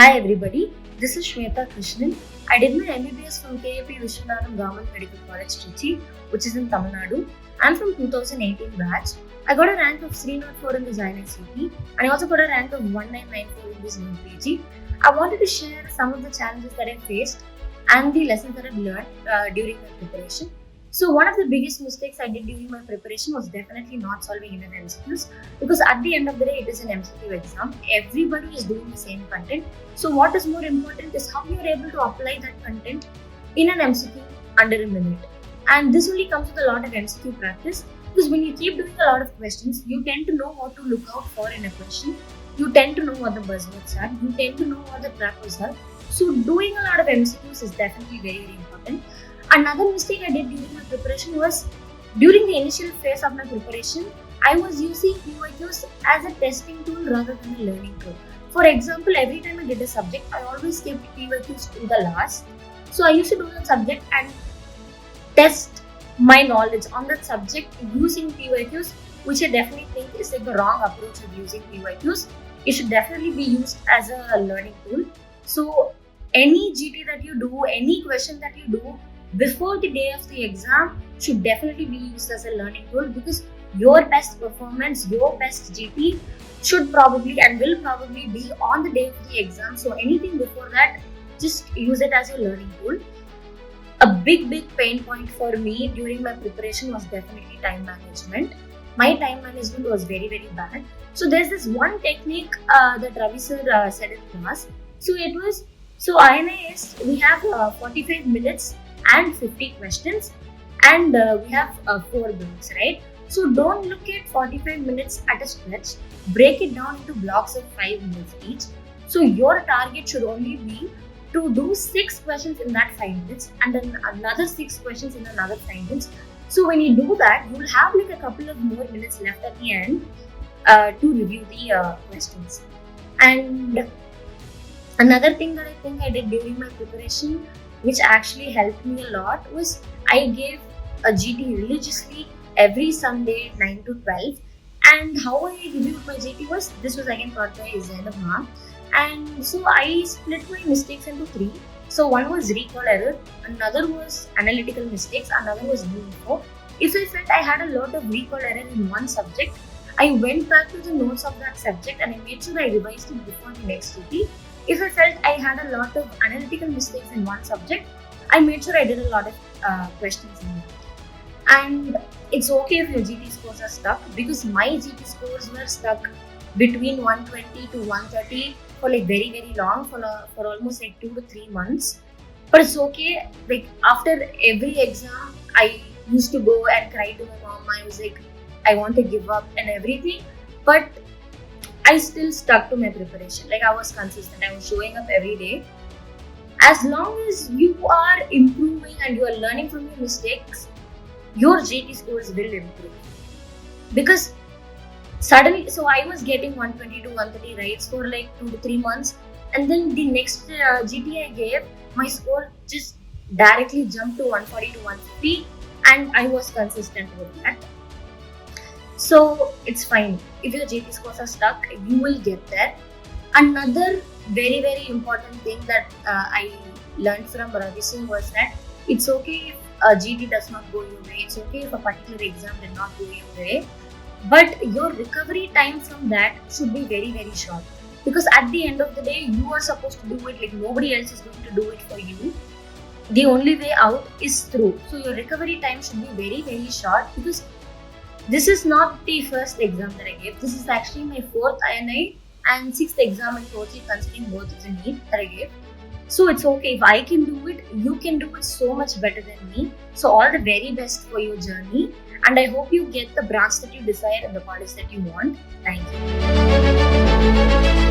Hi everybody, this is Shweta Krishnan. I did my MBBS from KAP Vishwanathan Government Medical College, Trichy, which is in Tamil Nadu. I'm from 2018 batch. I got a rank of 304 in the INICET and I also got a rank of 1994 in this new PG. I wanted to share some of the challenges that I faced and the lessons that I've learned during my preparation. So one of the biggest mistakes I did during my preparation was definitely not solving in an MCQs, because at the end of the day it is an MCQ exam. Everybody is doing the same content. So what is more important is how you are able to apply that content in an MCQ under a minute. And this only comes with a lot of MCQ practice, because when you keep doing a lot of questions, you tend to know what to look out for in a question. You tend to know what the buzzwords are. You tend to know what the trappers are. So doing a lot of MCQs is definitely very, very important. Another mistake I did during my preparation was, during the initial phase of my preparation, I was using PYQs as a testing tool rather than a learning tool. For example, every time I did a subject, I always kept PYQs to the last. So I used to do that subject and test my knowledge on that subject using PYQs, which I definitely think is like the wrong approach of using PYQs. It should definitely be used as a learning tool. So any GT that you do, any question that you do before the day of the exam should definitely be used as a learning tool, because your best performance, your best GT should probably and will probably be on the day of the exam. So anything before that, just use it as a learning tool. A big pain point for me during my preparation was definitely time management. My time management was very bad. So there's this one technique that Ravi sir said in class. So INIS, we have 45 minutes and 50 questions, and we have 4 blocks, right? So don't look at 45 minutes at a stretch. Break it down into blocks of 5 minutes each. So your target should only be to do 6 questions in that 5 minutes and then another 6 questions in another 5 minutes. So when you do that, you will have like a couple of more minutes left at the end to review the questions. And another thing that I think I did during my preparation, which actually helped me a lot, was I gave a GT religiously every Sunday 9 to 12. And how I reviewed my GT was, this was again taught by Zainab ma'am. And so I split my mistakes into 3. So one was recall error, another was analytical mistakes, another was new info. If I felt I had a lot of recall error in one subject, I went back to the notes of that subject and I made sure I revised it before the next GT. If I felt I had a lot of analytical mistakes in one subject, I made sure I did a lot of questions in it. And it's okay if your GT scores are stuck, because my GT scores were stuck between 120 to 130 for like very long, for almost like 2 to 3 months. But it's okay. Like after every exam, I used to go and cry to my mom. I was like, I want to give up and everything. But I still stuck to my preparation. Like I was consistent. I was showing up every day. As long as you are improving and you are learning from your mistakes, your GT scores will improve. Because suddenly, so I was getting 120 to 130 rights for like 2 to 3 months. And then the next GT I gave, my score just directly jumped to 140 to 150. And I was consistent with that. So it's fine. If your GT scores are stuck, you will get there. Another very important thing that I learned from Ravi sir was that it's okay if a GT does not go your way. It's okay if a particular exam did not go your way. But your recovery time from that should be very short. Because at the end of the day, you are supposed to do it. Like nobody else is going to do it for you. The only way out is through. So your recovery time should be very short, because this is not the first exam that I gave. This is actually my 4th INI and 6th exam in total, considering both of the NEET that I gave. So it's okay. If I can do it, you can do it so much better than me. So all the very best for your journey. And I hope you get the branch that you desire and the college that you want. Thank you.